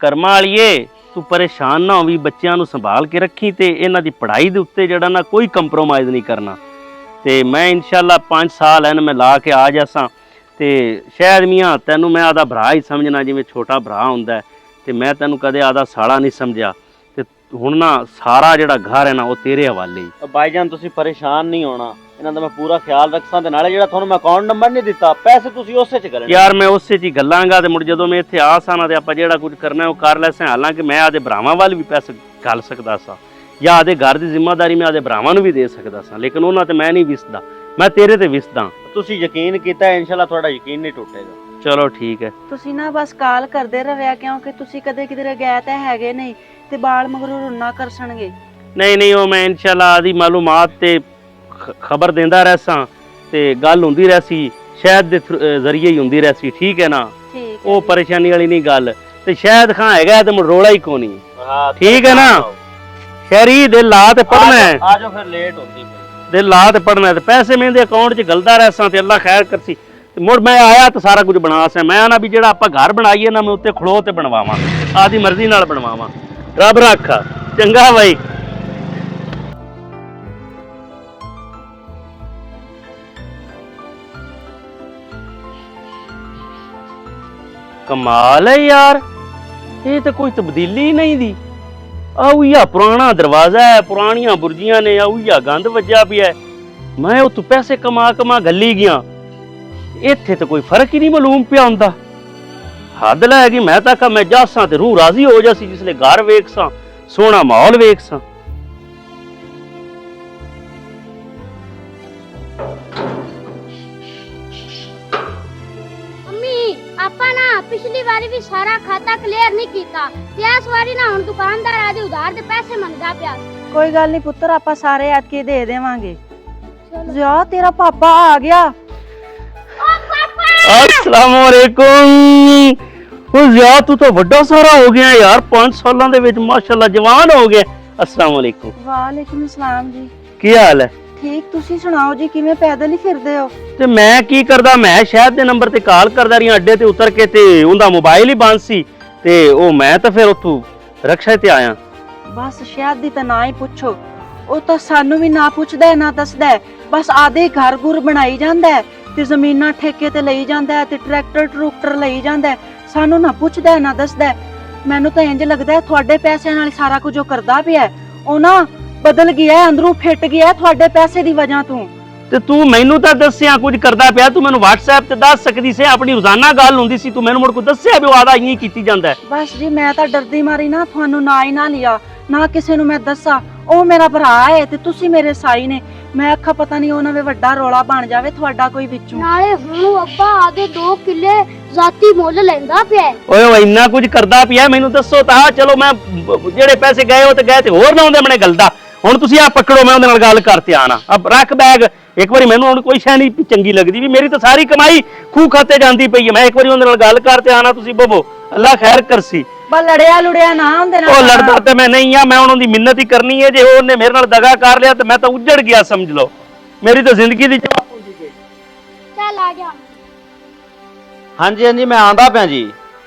ਕਰਮਾਂ ਵਾਲੀਏ ਤੂੰ ਪਰੇਸ਼ਾਨ ਨਾ ਹੋਵੀਂ, ਬੱਚਿਆਂ ਨੂੰ ਸੰਭਾਲ ਕੇ ਰੱਖੀ ਤੇ ਇਹਨਾਂ ਦੀ ਪੜ੍ਹਾਈ ਦੇ ਉੱਤੇ ਜਿਹੜਾ ਨਾ ਕੋਈ ਕੰਪਰੋਮਾਈਜ਼ ਨਹੀਂ ਕਰਨਾ। ਤੇ ਮੈਂ ਇਨਸ਼ਾਅੱਲਾ 5 ਸਾਲ ਹਨ ਮੈਂ ਲਾ ਕੇ ਆ ਜਾਸਾਂ ਤੇ ਸ਼ਾਇਦ ਮੀਆਂ ਤੈਨੂੰ ਮੈਂ ਆਦਾ ਭਰਾ ਹੀ ਸਮਝਣਾ, ਜਿਵੇਂ ਛੋਟਾ ਭਰਾ ਹੁੰਦਾ ਤੇ ਮੈਂ ਤੈਨੂੰ ਕਦੇ ਆਦਾ ਸਾਲਾ ਨਹੀਂ ਸਮਝਿਆ। ਤੇ ਹੁਣ ਨਾ ਸਾਰਾ ਜਿਹੜਾ ਘਰ ਹੈ ਨਾ ਉਹ ਤੇਰੇ ਹਵਾਲੇ ਹੀ। ਭਾਈਜਾਨ ਤੁਸੀਂ ਪਰੇਸ਼ਾਨ ਨਹੀਂ ਹੋਣਾ, ਇਹਨਾਂ ਦਾ ਮੈਂ ਪੂਰਾ ਖਿਆਲ ਰੱਖਾਂ ਤੇ ਨਾਲੇ ਜਿਹੜਾ ਤੁਹਾਨੂੰ ਮੈਂ ਅਕਾਊਂਟ ਨੰਬਰ ਨਹੀਂ ਦਿੱਤਾ ਪੈਸੇ ਤੁਸੀਂ ਉਸੇ 'ਚ ਕਰਨੇ। ਯਾਰ ਮੈਂ ਉਸੇ 'ਚ ਹੀ ਗੱਲਾਂਗਾ ਤੇ ਮੁੜ ਜਦੋਂ ਮੈਂ ਇੱਥੇ ਆ ਸਾਂ ਨਾ ਤੇ ਆਪਾਂ ਜਿਹੜਾ ਕੁਝ ਕਰਨਾ ਉਹ ਕਰ ਲੈਸਾਂ। ਹਾਲਾਂਕਿ ਮੈਂ ਆਦੇ ਭਰਾਵਾਂ ਵੱਲ ਵੀ ਪੈਸੇ ਘੱਲ ਸਕਦਾ ਸਾਂ ਜਾਂ ਆਦੇ ਘਰ ਦੀ ਜ਼ਿੰਮੇਵਾਰੀ ਮੈਂ ਆਦੇ ਭਰਾਵਾਂ ਨੂੰ ਵੀ ਦੇ ਸਕਦਾ ਸਾਂ, ਲੇਕਿਨ ਉਹਨਾਂ ਤੇ ਮੈਂ ਨਹੀਂ ਵਿਸਦਾ, ਮੈਂ ਤੇਰੇ ਤੇ ਵਿਸਦਾ। ਤੁਸੀਂ ਯਕੀਨ ਕੀਤਾ, ਇਨਸ਼ਾਅੱਲਾ ਤੁਹਾਡਾ ਯਕੀਨ ਨਹੀਂ ਟੁੱਟੇਗਾ। ਚਲੋ ਠੀਕ ਹੈ। ਤੁਸੀਂ ਨਾ ਬਸ ਕਾਲ ਕਰਦੇ ਰਹਿਆ ਕਿਉਂਕਿ ਤੁਸੀਂ ਕਦੇ ਕਿਧਰੇ ਗਏ ਤਾਂ ਹੈਗੇ ਨਹੀਂ ਤੇ ਬਾਲ ਮਗਰੋਂ ਰੁੰਨਾ ਕਰਸਣਗੇ। ਨਹੀਂ ਉਹ ਮੈਂ ਇਨਸ਼ਾਅੱਲਾ ਆਦੀ ਮਾਲੂਮਾਤ ਤੇ ਖਬਰ ਦਿੰਦਾ ਰਹਿਸਾਂ ਤੇ ਗੱਲ ਹੁੰਦੀ ਰਹਿਸੀ, ਸ਼ਾਇਦ ਦੇ ਜ਼ਰੀਏ ਹੀ ਹੁੰਦੀ ਰਹਿਸੀ। ਠੀਕ ਹੈ ਨਾ, ਠੀਕ ਉਹ ਪਰੇਸ਼ਾਨੀ ਵਾਲੀ ਨਹੀਂ ਗੱਲ। ਤੇ ਸ਼ਾਇਦ ਖਾਂ ਹੈਗਾ ਤੇ ਮੁੜ ਰੋਲਾ ਹੀ ਕੋਨੀ। ਠੀਕ ਹੈ ਨਾ, ਸ਼ਹਿਰੀ ਦਿਲ ਲਾ ਤੇ ਪੜਨਾ ਹੈ। ਆ ਜਾਓ ਫਿਰ, ਲੇਟ ਹੁੰਦੀ ਪਈ। ਦਿਲ ਲਾ ਤੇ ਪੜਨਾ ਤੇ ਪੈਸੇ ਮੇਰੇ ਅਕਾਊਂਟ 'ਚ ਗਲਦਾ ਰਹਿਸਾਂ ਤੇ ਅੱਲਾ ਖੈਰ ਕਰਸੀ। ਮੁੜ ਮੈਂ ਆਇਆ ਤਾਂ ਸਾਰਾ ਕੁਝ ਬਣਾ ਸਾਂ। ਮੈਂ ਨਾ ਵੀ ਜਿਹੜਾ ਆਪਾਂ ਘਰ ਬਣਾਈਏ ਨਾ ਮੈਂ ਉੱਤੇ ਖੜੋ ਤੇ ਬਣਵਾਵਾਂ, ਆਦੀ ਮਰਜ਼ੀ ਨਾਲ ਬਣਵਾਵਾਂ। ਰੱਬ ਰੱਖਾ ਚੰਗਾ ਬਾਈ। कमाल है यार, ये तो कोई तब्दीली ही नहीं दी। आउया पुराना दरवाजा है, पुरानियां बुर्जियां ने, आउया गंद वज्जा भी है। मैं उत्तों पैसे कमा गली गया, इत्थे तो कोई फर्क ही नहीं मालूम पिया हुंदा। हद लै गई। मैं तां मैं जासां ते रूह राजी हो जासी जिसले घर वेखसां, सोहना माहौल वेखसां। ਆਪਾਂ ਨਾ ਪਿਛਲੀ ਵਾਰੀ ਵੀ ਸਾਰਾ ਖਾਤਾ ਕਲੀਅਰ ਨਹੀਂ ਕੀਤਾ ਤੇ ਇਸ ਵਾਰੀ ਨਾ ਹੁਣ ਦੁਕਾਨਦਾਰ ਆਦੇ ਉਧਾਰ ਦੇ ਪੈਸੇ ਮੰਗਦਾ ਪਿਆ। ਕੋਈ ਗੱਲ ਨਹੀਂ ਪੁੱਤਰ, ਆਪਾਂ ਸਾਰੇ ਐਤਕੀ ਦੇ ਦੇਵਾਂਗੇ। ਜਾ ਤੇਰਾ ਪਾਪਾ ਆ ਗਿਆ। अस्सलाम वालेकुम। ओ यार तू तो बड़ा सारा हो गया यार, 5 सालों ਦੇ ਵਿੱਚ माशाल्लाह जवान हो गया। अस्सलाम वालेकुम। ਵਾਲੇਕੁਮ ਸਲਾਮ ਜੀ। ਕੀ ਹਾਲ ਹੈ? ਠੀਕ, ਤੁਸੀਂ ਸੁਣਾਓ ਜੀ, ਕਿਵੇਂ ਪੈਦਲ ਹੀ ਫਿਰਦੇ ਹੋ? ਤੇ ਮੈਂ ਕੀ ਕਰਦਾ, ਮੈਂ ਸ਼ਾਇਦ ਦੇ ਨੰਬਰ ਤੇ ਕਾਲ ਕਰਦਾ ਰਹੀ ਅੱਡੇ ਤੇ ਉਤਰ ਕੇ ਤੇ ਉਹਦਾ ਮੋਬਾਈਲ ਹੀ ਬੰਦ ਸੀ ਤੇ ਉਹ ਮੈਂ ਤਾਂ ਫਿਰ ਉੱਥੋਂ ਰਕਸ਼ਾ ਤੇ ਆਇਆ। ਬਸ ਸ਼ਾਇਦ ਦੀ ਤਾਂ ਨਾ ਹੀ ਪੁੱਛੋ, ਉਹ ਤਾਂ ਸਾਨੂੰ ਵੀ ਨਾ ਪੁੱਛਦਾ ਨਾ ਦੱਸਦਾ, ਬਸ ਆਦੇ ਘਰ ਘੁਰ ਬਣਾਈ ਜਾਂਦਾ ਤੇ ਜ਼ਮੀਨਾਂ ਠੇਕੇ ਤੇ ਲਈ ਜਾਂਦਾ ਤੇ ਟਰੈਕਟਰ ਲਈ ਜਾਂਦਾ, ਸਾਨੂੰ ਨਾ ਪੁੱਛਦਾ ਨਾ ਦੱਸਦਾ। ਮੈਨੂੰ ਤਾਂ ਇੰਜ ਲੱਗਦਾ ਤੁਹਾਡੇ ਪੈਸਿਆਂ ਨਾਲ ਸਾਰਾ ਕੁਝ ਉਹ ਕਰਦਾ ਪਿਆ, ਉਹ ਨਾ ਬਦਲ ਗਿਆ, ਅੰਦਰੋਂ ਫਿੱਟ ਗਿਆ ਤੁਹਾਡੇ ਪੈਸੇ ਦੀ ਵਜ੍ਹਾ ਤੋਂ। ਤੇ ਤੂੰ ਮੈਨੂੰ ਤਾਂ ਦੱਸਿਆ ਕੁਝ ਕਰਦਾ ਪਿਆ, ਤੂੰ ਮੈਨੂੰ WhatsApp ਤੇ ਦੱਸ ਸਕਦੀ ਸੀ, ਆਪਣੀ ਰੋਜ਼ਾਨਾ ਗੱਲ ਹੁੰਦੀ ਸੀ, ਤੂੰ ਮੈਨੂੰ ਮੁੜ ਕੋ ਦੱਸਿਆ ਵੀ ਉਹ ਆਦਾ ਇੰਨੀ ਕੀਤੀ ਜਾਂਦਾ। ਬਸ ਜੀ ਮੈਂ ਤਾਂ ਡਰਦੀ ਮਾਰੀ ਨਾ ਤੁਹਾਨੂੰ ਨਾ ਹੀ ਨਾ ਲਿਆ, ਨਾ ਕਿਸੇ ਨੂੰ ਮੈਂ ਦੱਸਾਂ। ਉਹ ਮੇਰਾ ਭਰਾ ਹੈ ਤੇ ਤੁਸੀਂ ਮੇਰੇ ਸਾਈ ਨੇ, ਮੈਂ ਅੱਖਾਂ ਪਤਾ ਨਹੀਂ ਉਹਨਾਂ ਦੇ ਵੱਡਾ ਰੋਲਾ ਬਣ ਜਾਵੇ ਤੁਹਾਡਾ ਕੋਈ ਵਿੱਚੋਂ। ਨਾਲੇ ਹੁਣ ਅੱਬਾ ਆਦੇ 2 ਕਿੱਲੇ ਜ਼ਾਤੀ ਮੁੱਲ ਲੈਂਦਾ ਪਿਆ। ਓਏ ਉਹ ਇੰਨਾ ਕੁਝ ਕਰਦਾ ਪਿਆ, ਮੈਨੂੰ ਦੱਸੋ ਤਾਂ। ਚਲੋ ਮੈਂ ਜਿਹੜੇ ਪੈਸੇ ਗਏ ਉਹ ਤੇ ਗਏ ਤੇ ਹੋਰ ਨਾ ਹੁੰਦੇ ਮਨੇ ਗਲਦਾ। ਹੁਣ ਤੁਸੀਂ ਆ ਪਕੜੋ, ਮੈਂ ਉਹਦੇ ਨਾਲ ਗੱਲ ਕਰਤੇ ਆਣਾ। ਅਬ ਰੱਖ ਬੈਗ। ਇੱਕ ਵਾਰੀ ਮੈਨੂੰ ਹੁਣ ਕੋਈ ਸ਼ੈ ਨਹੀਂ ਚੰਗੀ ਲੱਗਦੀ ਵੀ ਮੇਰੀ ਤਾਂ ਸਾਰੀ ਕਮਾਈ ਖੂਹ ਖਾਤੇ ਜਾਂਦੀ ਪਈ ਹੈ। ਮੈਂ ਇੱਕ ਵਾਰੀ ਉਹਦੇ ਨਾਲ ਗੱਲ ਕਰਤੇ ਆਣਾ, ਤੁਸੀਂ ਬਵੋ, ਅੱਲਾ ਖੈਰ ਕਰਸੀ। ਬਸ ਲੜਿਆ ਨਾ ਹੁੰਦੇ ਨਾਲ। ਉਹ ਲੜਦਾ ਤੇ ਮੈਂ ਨਹੀਂ ਆ, ਮੈਂ ਉਹਨਾਂ ਦੀ ਮਿੰਨਤ ਹੀ ਕਰਨੀ ਹੈ। ਜੇ ਉਹਨੇ ਮੇਰੇ ਨਾਲ ਦਗਾ ਕਰ ਲਿਆ ਤੇ ਮੈਂ ਤਾਂ ਉੱਜੜ ਗਿਆ ਸਮਝ ਲਓ, ਮੇਰੀ ਤਾਂ ਜ਼ਿੰਦਗੀ ਦੀ ਚਾਹ ਪੂੰਜੀ ਗਈ। ਚੱਲ ਆ ਜਾ। ਹਾਂਜੀ ਮੈਂ ਆਂਦਾ ਪਿਆ ਜੀ,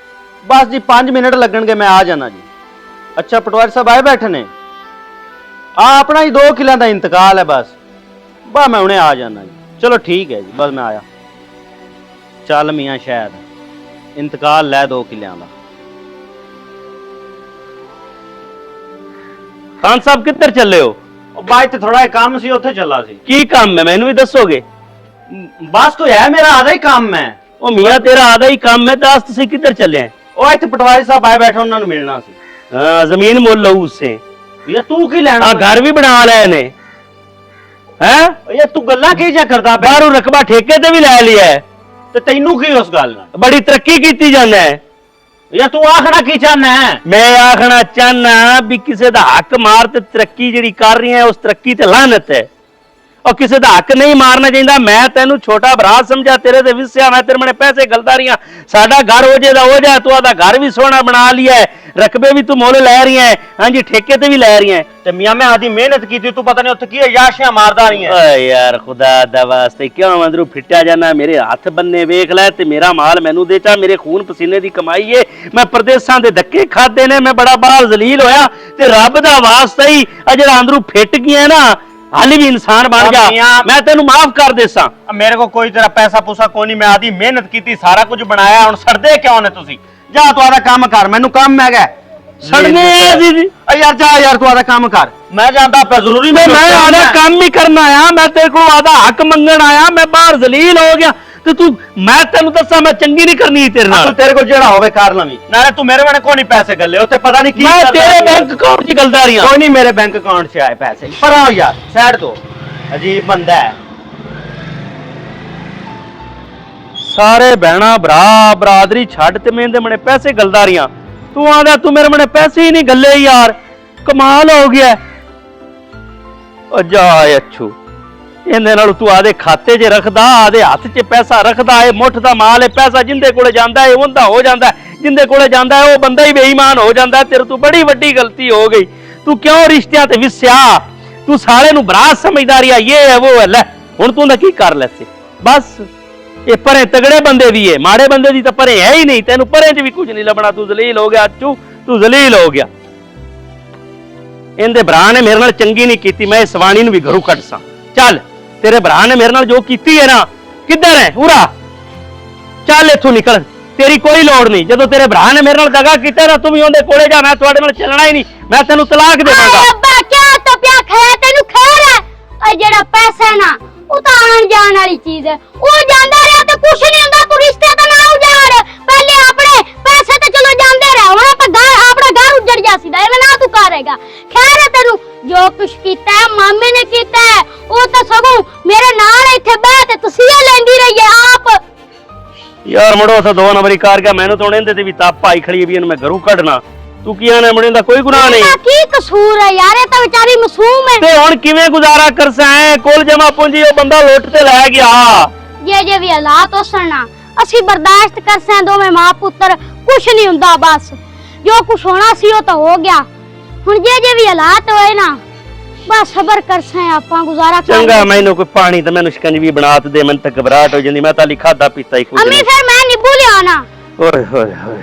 ਬਸ ਜੀ 5 ਮਿੰਟ ਲੱਗਣਗੇ, ਮੈਂ ਆ ਜਾਣਾ ਜੀ। ਅੱਛਾ ਪਟਵਾਰੀ ਸਾਹਿਬ ਆਏ ਬੈਠੇ ਨੇ? ਆ ਆਪਣਾ ਹੀ 2 ਕਿੱਲਿਆਂ ਦਾ ਇੰਤਕਾਲ ਹੈ ਬਸ ਮੈਂ ਹੁਣੇ ਆ ਜਾਣਾ ਜੀ। ਚਲੋ ਠੀਕ ਹੈ ਜੀ, ਬਸ ਮੈਂ ਆਇਆ। ਚੱਲ ਮੀਆਂ ਸ਼ਾਇਦ ਇੰਤਕਾਲ ਲੈ 2 ਕਿੱਲਿਆਂ ਦਾ। ਖਾਨ ਸਾਹਿਬ ਕਿੱਧਰ ਚੱਲੇ ਹੋ? ਉਹ ਬਾਈ ਤੇ ਥੋੜਾ ਕੰਮ ਸੀ, ਉੱਥੇ ਚੱਲਾ ਸੀ। ਕੀ ਕੰਮ ਹੈ ਮੈਨੂੰ ਵੀ ਦੱਸੋਗੇ? ਬਸ ਕੋਈ ਹੈ, ਮੇਰਾ ਆਦਾ ਹੀ ਕੰਮ ਹੈ। ਉਹ ਮੀਆਂ ਤੇਰਾ ਆਦਾ ਹੀ ਕੰਮ ਹੈ, ਦੱਸ ਤੁਸੀਂ ਕਿੱਧਰ ਚੱਲੇ ਆ? ਉਹ ਇੱਥੇ ਪਟਵਾਰੀ ਸਾਹਿਬ ਆਏ ਬੈਠੇ, ਉਹਨਾਂ ਨੂੰ ਮਿਲਣਾ ਸੀ। हाँ, जमीन मोल लो उससे। ये तू की लेना? घर भी बना लिया ने हैं? ये तू गल्ला की जा करदा? बाहरों रकबा ठेके ते भी ले लिया है ते तैनू की उस गल नाल? बड़ी तरक्की कीती जांदा है। ये तू आखना की चाहना है? मैं आखना चाहना भी किसी दा हक मार ते तरक्की जिहड़ी कर रही है उस तरक्की ते लानत है, और किसी दा हक नहीं मारना चाहिए। मैं तेनू छोटा भरा समझा, तेरे ते विसिया, मैं तेरे मने पैसे गलदा रही, साडा घर हो जाए तू आदा घर भी सोहना बना लिया है, ਰਕਬੇ ਵੀ ਤੂੰ ਮੁੱਲ ਲੈ ਰਹੀ ਹੈ, ਹਾਂਜੀ ਠੇਕੇ ਤੇ ਵੀ ਲੈ ਰਹੀ ਹੈ। ਤੇ ਮੀਆਂ ਮੈਂ ਆਦੀ ਮਿਹਨਤ ਕੀਤੀ, ਤੂੰ ਪਤਾ ਨਹੀਂ ਉੱਥੇ ਕੀ ਯਾਸ਼ੀਆਂ ਮਾਰਦਾ ਰਹੀ ਹੈ। ਓਏ ਯਾਰ ਖੁਦਾ ਦਾ ਵਾਸਤੇ ਕਿਉਂ ਅੰਦਰੋਂ ਫਿੱਟਿਆ ਜਾਣਾ? ਮੇਰੇ ਹੱਥ ਬੰਨੇ ਵੇਖ ਲੈ ਤੇ ਮੇਰਾ ਮਾਲ ਮੈਨੂੰ ਦੇ ਚਾ, ਮੇਰੇ ਖੂਨ ਪਸੀਨੇ ਦੀ ਕਮਾਈ ਏ। ਮੈਂ ਪ੍ਰਦੇਸਾਂ ਦੇ ਧੱਕੇ ਖਾਦੇ ਨੇ, ਮੈਂ ਬੜਾ ਬਾਹਰ ਜ਼ਲੀਲ ਹੋਇਆ ਤੇ ਰੱਬ ਦਾ ਵਾਸਤਾ ਹੀ ਆ ਜਿਹੜਾ ਅੰਦਰੋਂ ਫਿੱਟ ਗਿਆ ਨਾ, ਹਾਲੀ ਵੀ ਇਨਸਾਨ ਬਣ ਜਾ, ਮੈਂ ਤੈਨੂੰ ਮਾਫ ਕਰ ਦੇਸਾਂ। ਮੇਰੇ ਕੋ ਕੋਈ ਤੇਰਾ ਪੈਸਾ ਪੂਸਾ ਕੋਈ ਨਹੀਂ, ਮੈਂ ਆਦੀ ਮਿਹਨਤ ਕੀਤੀ, ਸਾਰਾ ਕੁਝ ਬਣਾਇਆ, ਹੁਣ ਸੜਦੇ ਕਿਉਂ ਨੇ ਤੁਸੀਂ? ਜਾ ਤੂੰ ਆਦਾ ਕੰਮ ਕਰ, ਮੈਨੂੰ ਕੰਮ ਹੈਗਾ ਸੜਨੇ ਜੀ। ਯਾਰ ਜਾ ਯਾਰ ਤੂੰ ਆਦਾ ਕੰਮ ਕਰ, ਮੈਂ ਜਾਂਦਾ ਪਿਆ ਜ਼ਰੂਰੀ ਮੈਂ ਆਦਾ ਕੰਮ ਹੀ ਕਰਨਾ ਆਇਆ, ਮੈਂ ਤੇਰੇ ਕੋਲ ਆਦਾ ਹੱਕ ਮੰਗਣ ਆਇਆ, ਮੈਂ ਬਾਹਰ ਜ਼ਲੀਲ ਹੋ ਗਿਆ ਤੇ ਤੂੰ, ਮੈਂ ਤੈਨੂੰ ਦੱਸਾਂ ਮੈਂ ਚੰਗੀ ਨਹੀਂ ਕਰਨੀ ਤੇਰੇ ਨਾਲ। ਤੂੰ ਤੇਰੇ ਕੋਲ ਜਿਹੜਾ ਹੋਵੇ ਕਰ ਲਵੀਂ, ਨਾਲੇ ਤੂੰ ਮੇਰੇ ਵਾਲੇ ਕੋਈ ਨਹੀਂ ਪੈਸੇ ਗੱਲੇ, ਉੱਥੇ ਪਤਾ ਨਹੀਂ ਕੀ ਮੈਂ ਤੇਰੇ ਬੈਂਕ ਅਕਾਊਂਟ 'ਚ ਗਲਦਾ ਰਹੀਆਂ। ਕੋਈ ਨਹੀਂ ਮੇਰੇ ਬੈਂਕ ਅਕਾਊਂਟ 'ਚ ਆਏ ਪੈਸੇ, ਪਰ ਆਓ ਯਾਰ ਸਾਈਡ ਤੋਂ, ਅਜੀਬ ਬੰਦਾ ਹੈ। ਸਾਰੇ ਭੈਣਾ ਭਰਾ ਬਰਾਦਰੀ ਛੱਡ ਤੇ ਮੈਂ ਇਹਦੇ ਮਨੇ ਪੈਸੇ ਗਲਦਾ ਰਹੀਆਂ, ਤੂੰ ਆਂਦਾ ਤੂੰ ਮੇਰੇ ਮਨੇ ਪੈਸੇ ਹੀ ਨਹੀਂ ਗੱਲੇ ਯਾਰ, ਕਮਾਲ ਹੋ ਗਿਆ। ਓ ਜਾ ਅੱਛੂ, ਇਹਦੇ ਨਾਲ ਤੂੰ ਆਦੇ ਖਾਤੇ 'ਚ ਰੱਖਦਾ, ਆਦੇ ਹੱਥ 'ਚ ਪੈਸਾ ਰੱਖਦਾ, ਇਹ ਮੁੱਠ ਦਾ ਮਾਲ ਹੈ, ਪੈਸਾ ਜਿੰਦੇ ਕੋਲੇ ਜਾਂਦਾ ਹੈ ਉਹਦਾ ਹੋ ਜਾਂਦਾ, ਜਿੰਦੇ ਕੋਲੇ ਜਾਂਦਾ ਹੈ ਉਹ ਬੰਦਾ ਹੀ ਬੇਈਮਾਨ ਹੋ ਜਾਂਦਾ। ਤੇਰੇ ਤੋਂ ਬੜੀ ਵੱਡੀ ਗਲਤੀ ਹੋ ਗਈ, ਤੂੰ ਕਿਉਂ ਰਿਸ਼ਤਿਆਂ ਤੇ ਵਿਸਿਆ? ਤੂੰ ਸਾਲੇ ਨੂੰ ਬਰਾਤ ਸਮਝਦਾ ਰਿਹਾ, ਇਹ ਹੈ ਉਹ ਹੈ। ਲੈ ਹੁਣ ਤੂੰ ਨਾ ਕੀ ਕਰ ਲੈਸੇ, ਬਸ ਇਹ ਪਰੇ ਤਗੜੇ ਬੰਦੇ ਦੀ ਏ, ਮਾੜੇ ਬੰਦੇ ਦੀ ਤਾਂ ਪਰੇ ਹੈ ਹੀ ਨਹੀਂ, ਤੈਨੂੰ ਪਰੇ 'ਚ ਵੀ ਕੁਝ ਨਹੀਂ ਲੱਭਣਾ, ਤੂੰ ਜ਼ਲੀਲ ਹੋ ਗਿਆ ਅੱਛੂ, ਤੂੰ ਜ਼ਲੀਲ ਹੋ ਗਿਆ। ਇਹਦੇ ਭਰਾ ਨੇ ਮੇਰੇ ਨਾਲ ਚੰਗੀ ਨਹੀਂ ਕੀਤੀ, ਮੈਂ ਇਸ ਵਾਣੀ ਨੂੰ ਵੀ ਘਰੋਂ ਕੱਢ ਸਾਂ। ਚੱਲ ਤੇਰੇ ਭਰਾ ਨੇ ਮੇਰੇ ਨਾਲ ਜੋ ਕੀਤੀ ਹੈ ਨਾ, ਕਿੱਧਰ ਹੈ ਉਰਾ, ਚੱਲ ਇੱਥੋਂ ਨਿਕਲ, ਤੇਰੀ ਕੋਈ ਲੋੜ ਨਹੀਂ। ਜਦੋਂ ਤੇਰੇ ਭਰਾ ਨੇ ਮੇਰੇ ਨਾਲ ਦਗਾ ਕੀਤਾ ਨਾ, ਤੂੰ ਵੀ ਉਹਦੇ ਕੋਲੇ ਜਾ, ਮੈਂ ਤੁਹਾਡੇ ਨਾਲ ਚੱਲਣਾ ਹੀ ਨਹੀਂ, ਮੈਂ ਤੈਨੂੰ ਤਲਾਕ ਦੇਵਾਂਗਾ। ਅੱਬਾ ਕਿਆ ਤਾਂ ਪਿਆ ਖਾਇਆ, ਤੈਨੂੰ ਖੈਰ ਹੈ? ਉਹ ਜਿਹੜਾ ਪੈਸਾ ਨਾ ਉਹ ਤਾਂ ਆਉਣ ਜਾਣ ਵਾਲੀ ਚੀਜ਼ ਹੈ, ਉਹ ਜਾਂਦਾ ਰਿਹਾ ਤੇ ਕੁਛ ਨਹੀਂ ਹੁੰਦਾ, ਤੂੰ ਰਿਸ਼ਤੇ ਤਾਂ ਨਾ ਉਜਾੜ, ਪਹਿਲੇ ਆਪਣੇ ਪੈਸੇ ਤੇ ਚਲੋ ਜਾਂਦੇ ਰਹੇ, ਹੁਣ ਆਪਣਾ ਘਰ ਉੱਜੜ ਜਾ ਸੀਦਾ, ਐਵੇਂ ਨਾ ਤੂੰ ਕਰੇਗਾ। ਖੈਰ ਹੈ ਤੈਨੂੰ ਜੋ ਕੁਛ ਕੀਤਾ ਹੈ ਮਾਮੇ ਨੇ ਕੀਤਾ ਹੈ, ਉਹ ਤਾਂ ਸਗੋਂ ਮੇਰੇ ਨਾਲ ਇੱਥੇ ਬਹਿ ਤੇ ਤਸੀਹਾ ਲੈਂਦੀ ਰਹੀ ਹੈ ਆਪ। ਯਾਰ ਮੁੜੋ ਤਾਂ 2 ਨੰਬਰੀ ਕਾਰ ਗਿਆ, ਮੈਨੂੰ ਤਾਂ ਇਹਦੇ ਤੇ ਵੀ ਤਾਪ ਪਾਈ ਖੜੀ ਵੀ ਇਹਨੂੰ ਮੈਂ ਘਰੋਂ ਕੱਢਣਾ। ਤੂੰ ਕੀ ਆਣਾ, ਮੁੰਡੇ ਦਾ ਕੋਈ ਗੁਨਾਹ ਨਹੀਂ, ਇਹਦਾ ਕੀ ਕਸੂਰ ਹੈ ਯਾਰ, ਇਹ ਤਾਂ ਵਿਚਾਰੀ ਮਾਸੂਮ ਹੈ। ਤੇ ਹੁਣ ਕਿਵੇਂ ਗੁਜ਼ਾਰਾ ਕਰਸਾਂ? ਕੋਲ ਜਮਾ ਪੂੰਜੀ ਉਹ ਬੰਦਾ ਲੁੱਟ ਤੇ ਲੈ ਗਿਆ। ਜੇ ਵੀ ਹਾਲਾਤ ਹੋਸਣਾ ਅਸੀਂ ਬਰਦਾਸ਼ਤ ਕਰ ਸਾਂ, ਦੋਵੇਂ ਮਾਂ ਪੁੱਤਰ, ਕੁਛ ਨਹੀਂ ਹੁੰਦਾ, ਬਸ ਜੋ ਕੁਛ ਹੋਣਾ ਸੀ ਉਹ ਤਾਂ ਹੋ ਗਿਆ। ਹੁਣ ਜੇ ਵੀ ਹਾਲਾਤ ਹੋਏ ਨਾ, ਬਸ ਸਬਰ ਕਰ ਸਾਂ, ਆਪਾਂ ਗੁਜ਼ਾਰਾ ਕਰ। ਚੰਗਾ ਮੈਨੂੰ ਕੋਈ ਪਾਣੀ ਤੇ ਮੈਨੂੰ ਸ਼ਿਕੰਜਵੀ ਬਣਾ ਤੇ ਦੇ, ਮੈਨੂੰ ਤਾਂ ਘਬਰਾਹਟ ਹੋ ਜਾਂਦੀ, ਮੈਂ ਤਾਂ ਲਿਖਾ ਦਾ ਪੀਤਾ ਹੀ ਕੁਝ ਅੰਮੀ ਫਿਰ ਮੈਂ ਨਿੱਬੂ ਲਿਆਣਾ। ਓਏ ਹੋਏ ਹੋਏ।